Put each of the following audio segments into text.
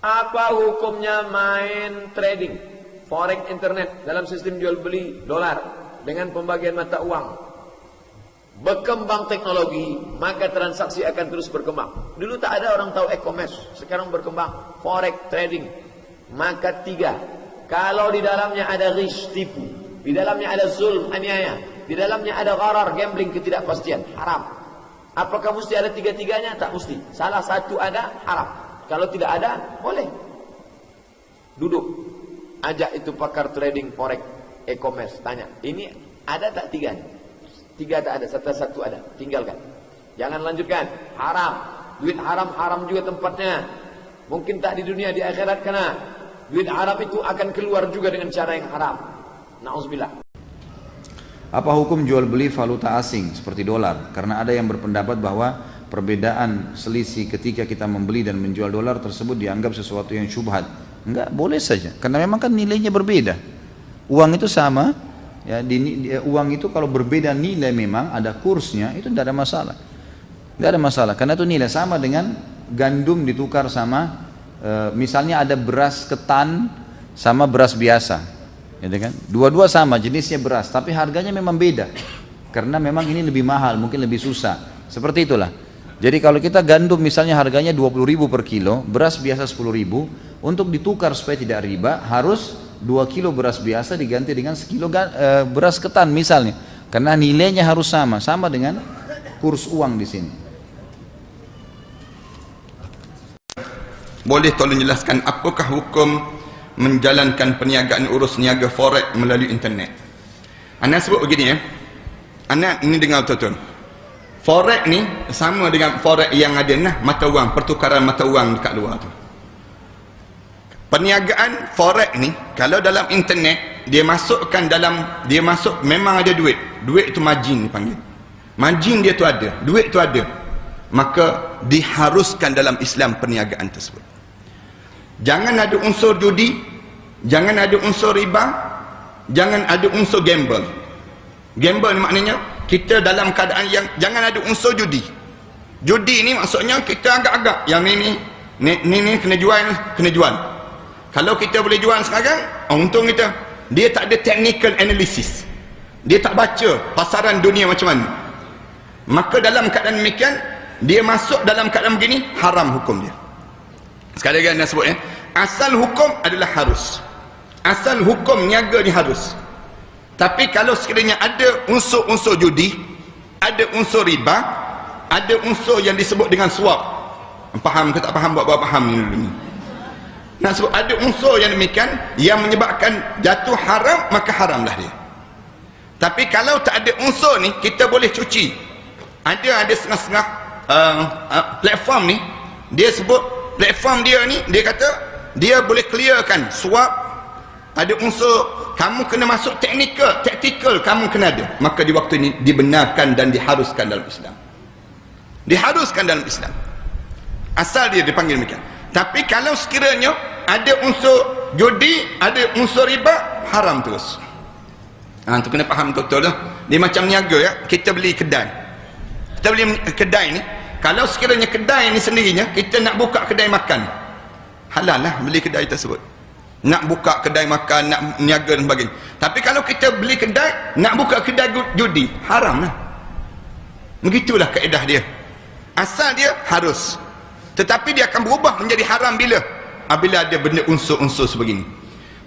Apa hukumnya main trading forex internet dalam sistem jual beli dolar dengan pembagian mata uang? Berkembang teknologi, maka transaksi akan terus berkembang. Dulu tak ada orang tahu e-commerce, sekarang berkembang forex trading. Maka tiga, kalau di dalamnya ada risk, tipu, di dalamnya ada zulm, aniaya, di dalamnya ada gharar, gambling, ketidakpastian, haram. Apakah mesti ada tiga-tiganya? Tak mesti. Salah satu ada, haram. Kalau tidak ada, boleh. Duduk, ajak itu pakar trading forex, e-commerce, tanya, ini ada tak tiganya? Tiga tak ada, satu ada, tinggalkan. Jangan lanjutkan, haram. Duit haram, haram juga tempatnya. Mungkin tak di dunia, di akhirat kena. Duit haram itu akan keluar juga dengan cara yang haram. Na'udzubillah. Apa hukum jual beli valuta asing seperti dolar? Karena ada yang berpendapat bahwa perbedaan selisih ketika kita membeli dan menjual dolar tersebut dianggap sesuatu yang syubhat. Enggak, boleh saja. Karena memang kan nilainya berbeda. Uang itu sama, ya, uang itu kalau berbeda nilai memang ada kursnya, itu tidak ada masalah. Tidak ada masalah, karena itu nilai sama dengan gandum ditukar sama, misalnya ada beras ketan sama beras biasa. Gitu kan? Dua-dua sama jenisnya beras, tapi harganya memang beda. Karena memang ini lebih mahal, mungkin lebih susah. Seperti itulah. Jadi kalau kita gandum misalnya harganya 20.000 per kilo, beras biasa 10.000, untuk ditukar supaya tidak riba harus 2 kilo beras biasa diganti dengan sekilo beras ketan misalnya. Karena nilainya harus sama dengan kurs uang di sini. Boleh tolong jelaskan apakah hukum menjalankan perniagaan urus niaga forex melalui internet? Anak sebut begini ya. Anak ini dengar betul-betul. Forex ni sama dengan forex yang ada nah, mata wang, pertukaran mata wang dekat luar tu. Perniagaan forex ni kalau dalam internet dia masukkan dalam, dia masuk memang ada duit. Duit itu margin dipanggil. Margin dia tu ada, duit tu ada. Maka diharuskan dalam Islam perniagaan tersebut. Jangan ada unsur judi, jangan ada unsur riba, jangan ada unsur gamble. Gamble maknanya kita dalam keadaan yang jangan ada unsur judi. Judi ni maksudnya kita agak-agak yang ni kena jual. Kalau kita boleh jual sekarang, untung kita. Dia tak ada technical analysis. Dia tak baca pasaran dunia macam mana. Maka dalam keadaan demikian, dia masuk dalam keadaan begini, haram hukum dia. Sekali lagi anda sebut ya, asal hukum adalah harus. Asal hukum niaga ni harus. Tapi kalau sekiranya ada unsur-unsur judi, ada unsur riba, ada unsur yang disebut dengan suap. Faham ke tak faham? Buat faham ni dulu ni. Nak sebut ada unsur yang demikian yang menyebabkan jatuh haram, maka haramlah dia. Tapi kalau tak ada unsur ni, kita boleh cuci. Ada setengah-setengah platform ni, dia sebut platform dia ni, dia kata dia boleh clearkan suap. Ada unsur kamu kena masuk tactical kamu kena ada. Maka di waktu ini dibenarkan dan diharuskan dalam Islam. Diharuskan dalam Islam. Asal dia dipanggil demikian. Tapi kalau sekiranya ada unsur judi, ada unsur riba, haram terus. Itu kena faham betul-betul lah. Dia macam niaga ya. Kita beli kedai. Kita beli kedai ni. Kalau sekiranya kedai ni sendirinya, kita nak buka kedai makan, halal lah beli kedai tersebut. Nak buka kedai makan, nak niaga dan sebagainya. Tapi kalau kita beli kedai, nak buka kedai judi, haram lah. Begitulah kaedah dia. Asal dia harus. Tetapi dia akan berubah menjadi haram bila? Apabila ada benda unsur-unsur sebegini.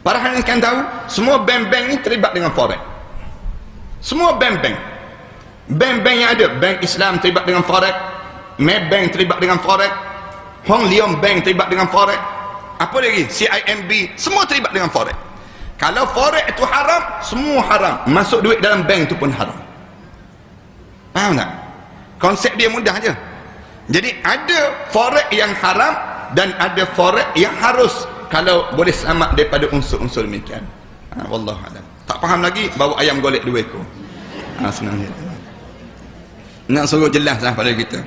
Para hadirin kan tahu, semua bank-bank ni terlibat dengan forex. Semua bank-bank. Bank-bank yang ada, Bank Islam terlibat dengan forex, Maybank terlibat dengan forex, Hong Leong Bank terlibat dengan forex, apa lagi? CIMB, semua terlibat dengan forex. Kalau forex itu haram, semua haram. Masuk duit dalam bank itu pun haram. Faham tak? Konsep dia mudah je. Jadi ada forex yang haram dan ada forex yang harus, kalau boleh selamat daripada unsur-unsur demikian. Wallahu a'lam. Tak faham lagi, bawa ayam golek 2 ekor. Senang je. Nak suruh jelas lah pada kita.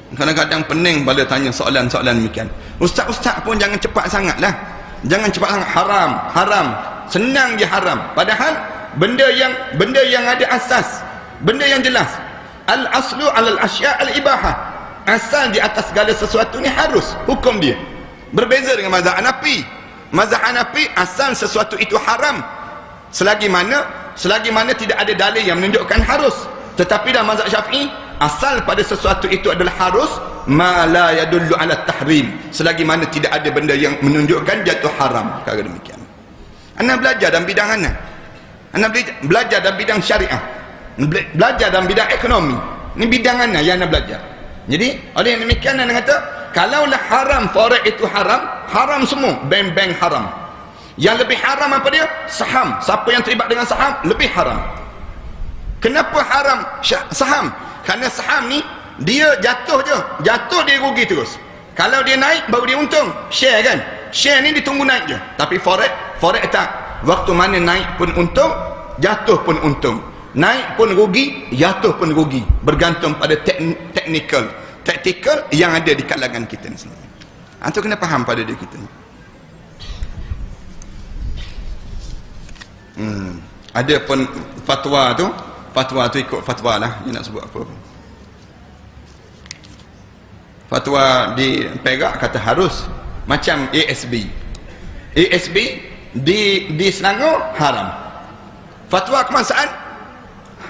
Kadang-kadang pening pada tanya soalan-soalan demikian. Ustaz-ustaz pun jangan cepat sangat lah. Jangan cepat sangat. Haram. Senang je haram. Padahal benda yang ada asas, benda yang jelas. Al-aslu alal asya' al-ibahah. Asal di atas segala sesuatu ni harus hukum dia. Berbeza dengan mazhab Hanafi. Mazhab Hanafi asal sesuatu itu haram selagi mana tidak ada dalil yang menunjukkan harus. Tetapi dalam mazhab Syafi'i asal pada sesuatu itu adalah harus, ma la yadullu ala tahrim, selagi mana tidak ada benda yang menunjukkan jatuh haram. Kata demikian. Anda belajar dalam bidang mana? Anda belajar dalam bidang syariah, belajar dalam bidang ekonomi. Ini bidang mana yang anda belajar? Jadi oleh yang demikian anda kata, kalaulah haram forex itu haram semua, bank-bank haram. Yang lebih haram apa dia? Saham. Siapa yang terlibat dengan saham lebih haram. Kenapa haram saham? Kerana saham ni dia jatuh je, jatuh dia rugi terus. Kalau dia naik baru dia untung. Share kan, share ni ditunggu naik je. Tapi forex tak, waktu mana naik pun untung, jatuh pun untung, naik pun rugi, jatuh pun rugi, bergantung pada tactical yang ada di kalangan kita ni sendiri. Antum kena faham pada diri kita ni. Ada pun fatwa tu ikut fatwa lah, dia nak sebut apa. Fatwa di Perak kata harus, macam ASB di Selangor haram. Fatwa kebangsaan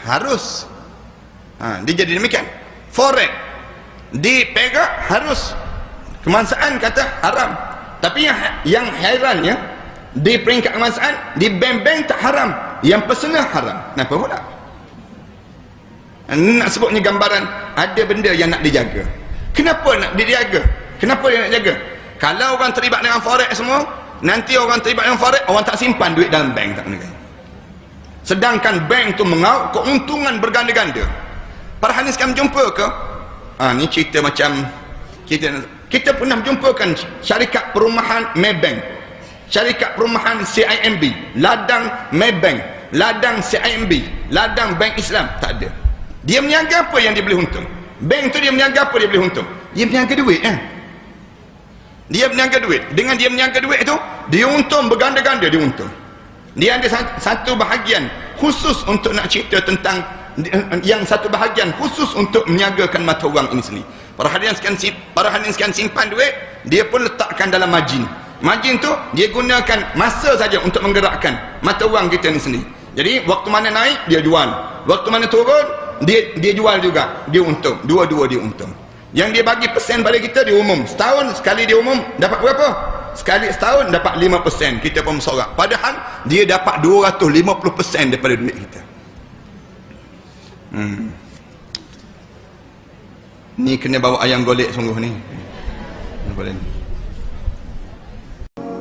harus. Dia jadi demikian. Forex di Perak harus, kebangsaan kata haram. Tapi yang herannya, di peringkat kebangsaan, di bank-bank tak haram, yang personal haram. Kenapa pula? Nak sebutnya gambaran ada benda yang nak dijaga. Kenapa nak dijaga? Kenapa dia nak jaga? Kalau orang terlibat dengan forex semua, nanti orang terlibat dengan forex, orang tak simpan duit dalam bank, tak kena. Sedangkan bank tu mengauk keuntungan berganda-ganda. Para hadis kami jumpa ke? Ni cerita macam kita pernah jumpakan syarikat perumahan Maybank, syarikat perumahan CIMB, ladang Maybank, ladang CIMB, ladang Bank Islam. Tak ada. Dia meniaga apa yang dia boleh untung? Bank tu dia meniaga apa dia boleh untung? Dia meniaga duit. Dia meniaga duit. Dengan dia meniaga duit tu, dia untung berganda-ganda, dia untung. Dia ada satu bahagian khusus untuk nak cerita tentang yang satu bahagian khusus untuk meniagakan mata wang ini sendiri. Para hadirin sekalian simpan duit, dia pun letakkan dalam margin. Margin tu dia gunakan masa saja untuk menggerakkan mata wang kita ni sendiri. Jadi waktu mana naik dia jual, waktu mana turun dia jual juga, dia untung. Dua-dua dia untung. Yang dia bagi persen pada kita, dia umum setahun sekali, dia umum dapat berapa? Sekali setahun dapat 5%. Kita pun bersorak, padahal dia dapat 250% daripada duit kita. Ni kena bawa ayam golek sungguh ni.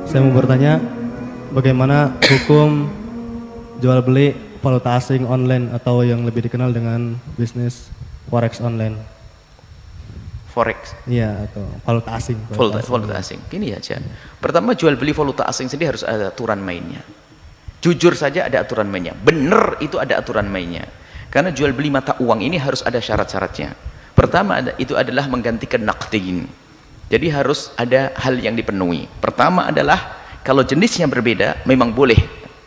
Saya mau bertanya, bagaimana hukum jual beli valuta asing online atau yang lebih dikenal dengan bisnis forex online? Forex? Iya, atau valuta asing. Valuta asing. Gini aja. Pertama, jual beli valuta asing sendiri harus ada aturan mainnya. Jujur saja ada aturan mainnya. Benar itu ada aturan mainnya. Karena jual beli mata uang ini harus ada syarat-syaratnya. Pertama itu adalah menggantikan naqdin. Jadi harus ada hal yang dipenuhi. Pertama adalah kalau jenisnya berbeda memang boleh.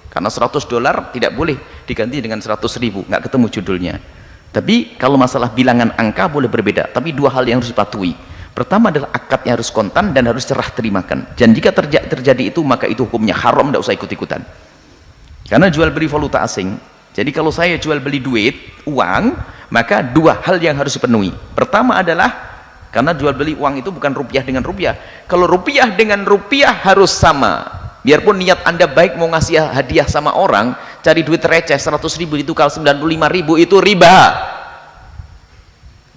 Karena $100 tidak boleh diganti dengan 100.000, nggak ketemu judulnya. Tapi kalau masalah bilangan angka boleh berbeda. Tapi dua hal yang harus dipatuhi. Pertama adalah akadnya harus kontan dan harus serah terimakan. Dan jika terjadi itu, maka itu hukumnya haram, tidak usah ikut-ikutan. Karena jual beli valuta asing. Jadi kalau saya jual beli duit, uang, maka dua hal yang harus dipenuhi. Pertama adalah, karena jual beli uang itu bukan rupiah dengan rupiah. Kalau rupiah dengan rupiah harus sama. Biarpun niat Anda baik mau ngasih hadiah sama orang, cari duit receh 100.000 ditukar 95.000, itu riba.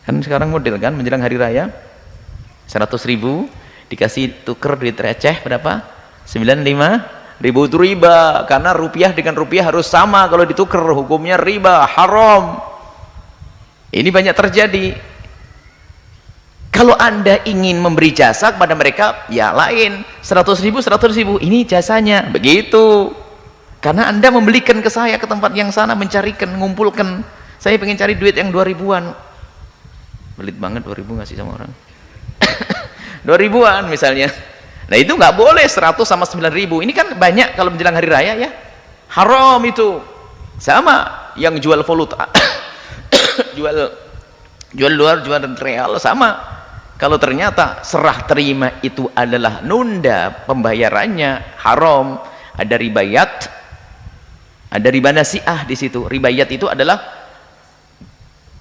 Kan sekarang model kan menjelang hari raya 100.000 dikasih tuker duit receh berapa? 95.000, itu riba. Karena rupiah dengan rupiah harus sama, kalau ditukar hukumnya riba, haram. Ini banyak terjadi. Kalau Anda ingin memberi jasa kepada mereka, ya lain. 100.000, 100.000, ini jasanya. Begitu. Karena Anda membelikan ke saya ke tempat yang sana, mencarikan, mengumpulkan. Saya pengen cari duit yang 2.000-an. Belit banget 2.000 ngasih sama orang. 2.000-an misalnya. Nah itu nggak boleh 100 sama 9.000. Ini kan banyak kalau menjelang hari raya ya. Haram itu. Sama yang jual valuta. jual dolar, jual real sama. Kalau ternyata serah terima itu adalah nunda pembayarannya, haram, ada ribayat, ada riba nasi'ah di situ. Ribayat itu adalah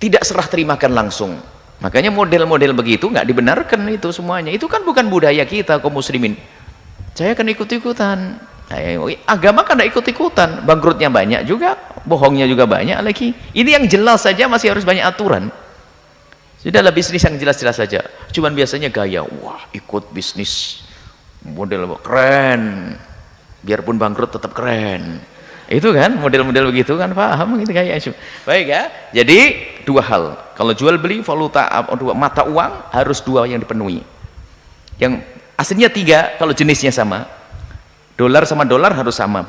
tidak serah terimakan langsung. Makanya model-model begitu nggak dibenarkan itu semuanya. Itu kan bukan budaya kita kaum muslimin. Saya akan ikut-ikutan. Agama kan tidak ikut-ikutan. Bangkrutnya banyak juga, bohongnya juga banyak lagi. Ini yang jelas saja masih harus banyak aturan. Sudahlah bisnis yang jelas-jelas saja. Cuman biasanya gaya, wah ikut bisnis model keren, biarpun bangkrut tetap keren. Itu kan model-model begitu kan, paham gitu kayak. Baik ya. Jadi dua hal. Kalau jual beli valuta mata uang harus dua yang dipenuhi. Yang aslinya tiga kalau jenisnya sama. Dolar sama dolar harus sama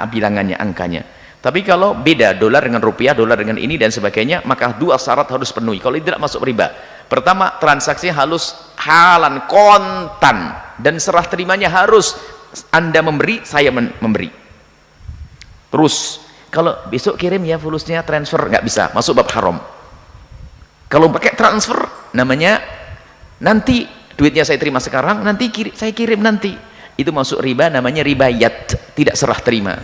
bilangannya, angkanya. Tapi kalau beda dolar dengan rupiah, dolar dengan ini dan sebagainya, maka dua syarat harus penuhi. Kalau tidak masuk riba. Pertama, transaksi harus halan, kontan, dan serah terimanya harus Anda memberi, saya memberi. Terus, kalau besok kirim ya fulusnya transfer, nggak bisa, masuk bab haram. Kalau pakai transfer, namanya nanti duitnya saya terima sekarang, nanti saya kirim nanti. Itu masuk riba, namanya ribayat, tidak serah terima.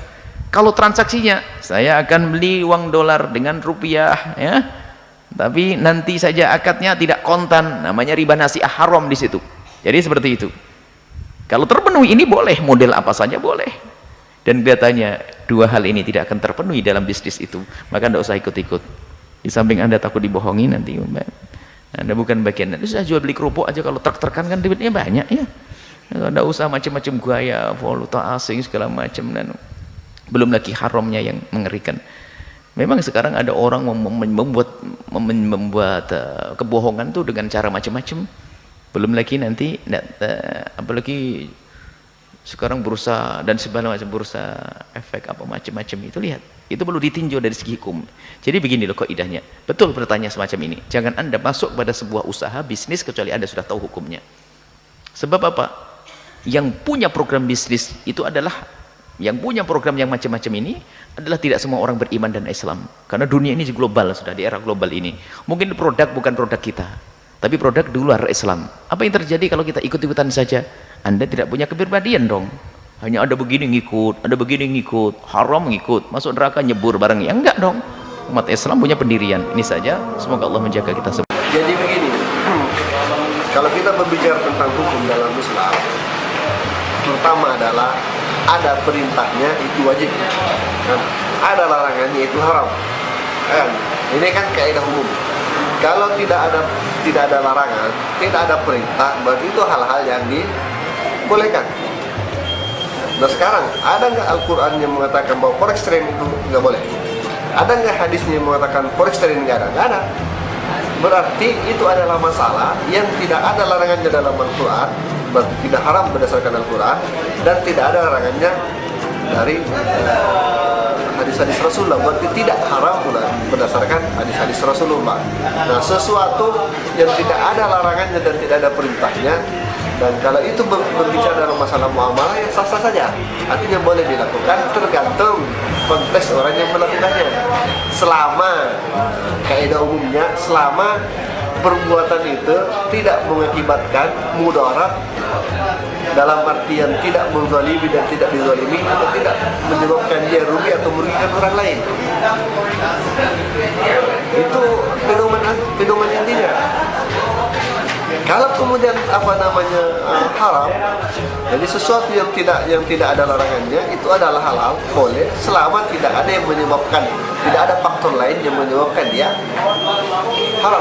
Kalau transaksinya, saya akan beli uang dolar dengan rupiah, ya, tapi nanti saja akadnya tidak kontan, namanya riba nasi'ah, haram di situ. Jadi seperti itu. Kalau terpenuhi ini boleh, model apa saja boleh. Dan kelihatannya dua hal ini tidak akan terpenuhi dalam bisnis itu, maka tidak usah ikut-ikut. Di samping Anda takut dibohongi nanti, Anda bukan bagian. Anda sudah jual beli kerupuk aja, kalau truk-trukan kan duitnya banyak ya. Tidak usah macam-macam gaya, valuta asing segala macam. Belum lagi haramnya yang mengerikan. Memang sekarang ada orang membuat kebohongan tuh dengan cara macam-macam. Belum lagi nanti apalagi sekarang bursa dan segala macam bursa efek apa macam-macam itu, lihat. Itu perlu ditinjau dari segi hukum. Jadi begini loh kaidahnya. Betul bertanya semacam ini. Jangan Anda masuk pada sebuah usaha bisnis kecuali Anda sudah tahu hukumnya. Sebab apa? Yang punya program bisnis itu adalah yang punya program yang macam-macam ini adalah tidak semua orang beriman dan Islam, karena dunia ini global, sudah di era global ini. Mungkin produk bukan produk kita, tapi produk di luar Islam. Apa yang terjadi kalau kita ikut-ikutan saja? Anda tidak punya kepribadian dong. Hanya ada begini ngikut, ada begini ngikut, haram ngikut, masuk neraka nyebur bareng, ya enggak dong. Umat Islam punya pendirian. Ini saja, semoga Allah menjaga kita semua. Jadi begini, kalau kita berbicara tentang hukum dalam Islam, pertama adalah ada perintahnya itu wajib, kan? Ada larangannya itu haram, kan? Ini kan kaidah umum. Kalau tidak ada larangan, tidak ada perintah, berarti itu hal-hal yang dibolehkan. Nah sekarang ada nggak Al-Quran yang mengatakan bahwa forex trading itu nggak boleh? Ada nggak hadisnya yang mengatakan forex trading nggak ada? Nggak ada. Berarti itu adalah masalah yang tidak ada larangannya dalam Al-Quran, berarti tidak haram berdasarkan Al-Quran, dan tidak ada larangannya dari hadis-hadis Rasulullah, berarti tidak haram pula berdasarkan hadis-hadis Rasulullah. Nah sesuatu yang tidak ada larangannya dan tidak ada perintahnya, dan kalau itu berbicara dalam masalah muamalah yang sah-sah saja, artinya boleh dilakukan tergantung konteks orang yang melakukannya. Selama kaidah umumnya, selama perbuatan itu tidak mengakibatkan mudarat dalam artian tidak menzalimi dan tidak dizalimi, atau tidak menyebabkan dia rugi atau merugikan orang lain. Itu fenomena intinya. Kalau kemudian haram, jadi sesuatu yang tidak ada larangannya itu adalah halal, boleh, selama tidak ada yang menyebabkan, tidak ada faktor lain yang menyebabkan dia haram.